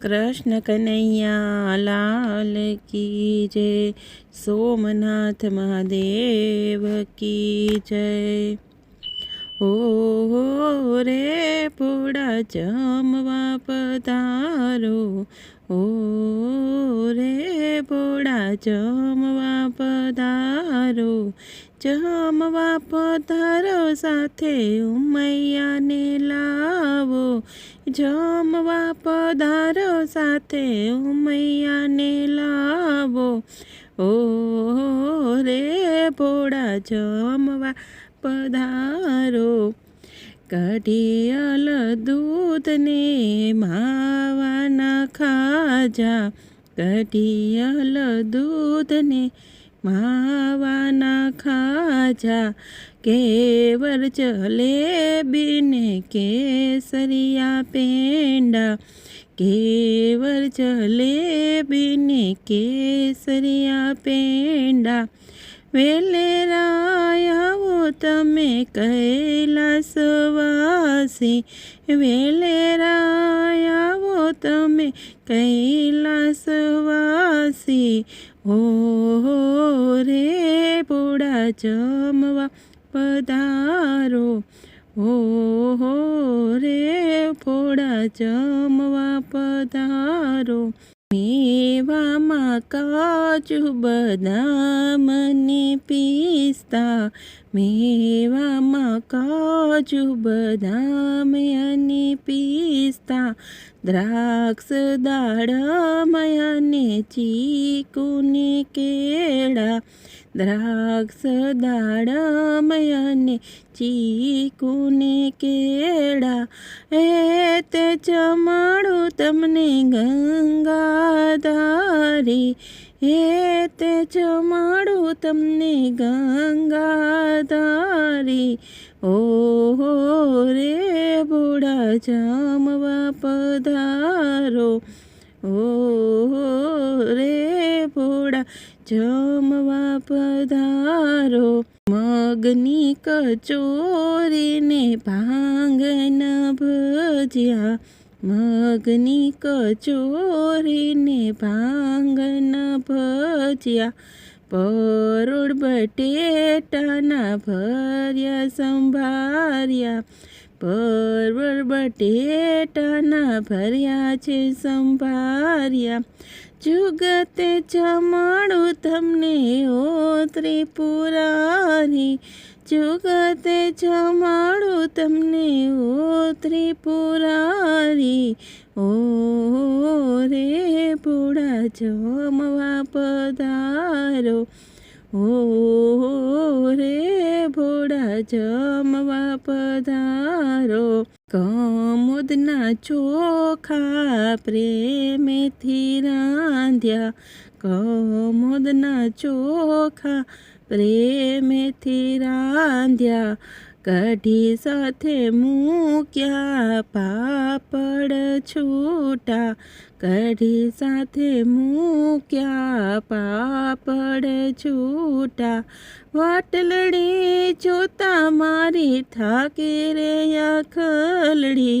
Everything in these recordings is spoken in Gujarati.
कृष्ण कन्हैया लाल की जय। सोमनाथ महादेव की जय। ओ रे पोड़ा जमवा पधारो, ओ रे पोड़ा जमवा पधारो, जमवा पधारो साथे उमैयाने लाવો, જમવા પધારો સાથે ઉમૈયાને લાવો, ઓ રે ભોળા જમવા પધારો। કઢિયલ દૂધને માવાના ખાજા, કઢિયલ દૂધને માવાના ખાજા, કેવર જલેબીને કેસરિયા પેંડા, કેવર જલેબીને કેસરિયા પેંડા। વેલેરાય આવો તમે કૈલાસવાસી, વેલેરાય આવો તમે કૈલાસવાસી, ઓ રે ભોળા જમવા પધારો, ઓ રે ભોળા જમવા પધારો। મેવામાં કાજુ બદામ ને પિસ્તા, મેવામાં કાજુ બદામ અને પિસ્તા, દ્રાક્ષ દાડમ અને ચીકુ ને કેળા, દ્રાક્ષ દાડમ અને ચીકુ ને કેળા। એ તે જમાડું તમને ગંગાધારી, એ તે જમાડું તમને ગંગાધારી, ઓ રે ભોળા જમવા પધારો, ઓ રે ભોળા જમવા પધારો। મગની કચોરીને ભાંગના ભજીયા, મગની કચોરીને ભાંગના ભજીયા, પરોળ બટેટાના ભર્યા સંભાર્યા, પરોળ બટેટાના ભર્યા છે સંભાર્યા। જુગતે જમાડું તમને ઓ ત્રિપુરારી, જુગતે જમાડું તમને ઓ ત્રિપુરારી, ઓ રે ભોળા જમવા પધારો, ઓ રે ભોળા જમવા પધારો। કમોદના ચોખા પ્રેમેથી રાંધ્યા, કમોદના ચોખા પ્રેમેથી રાંધ્યા, કઢી સાથે મૂક્યા પાપડ છૂટા, કઢી સાથે મૂક્યા પાપડ છૂટા। વાટલડી જોતા મારી થાકી રે આખલડી,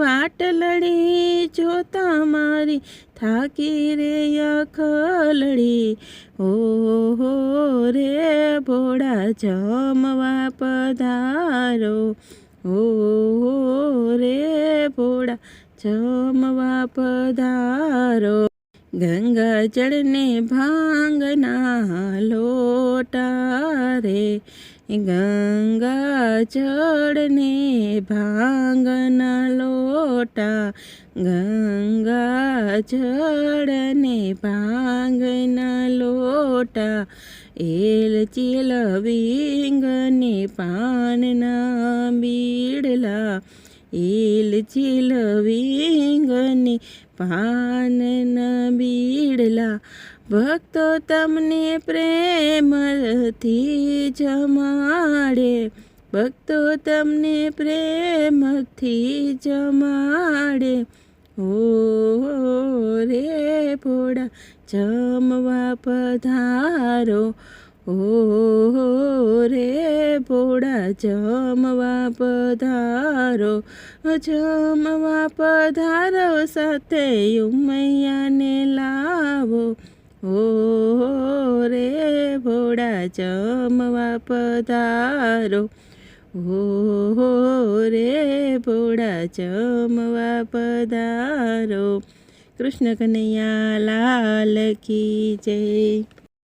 વાટલડી જોતા મારી થાકી રે આખલડી, ઓ રે ભોળા જમવા પધારો, ઓ રે ભોળા જમવા પધારો। ગંગાજળને ભાંગના લોટા રે, ગંગાજળને ભાંગના લોટા, ગંગાજળને ભાંગના લોટા, એલચી લવિંગને પાનના બીડલા, એલચી લવિંગને પાનના બીડલા। ભક્તો તમને પ્રેમથી જમાડે, ભક્તો તમને પ્રેમથી જમાડે, ઓ રે ભોળા જમવા પધારો, ઓ રે ભોળા જમવા પધારો, જમવા પધારો, સાથે ઉમૈયાને લાવો. ઓ રે ભોળા જમવા પધારો, ઓ રે ભોળા જમવા પધારો. કૃષ્ણ કનૈયા લાલ કી જય.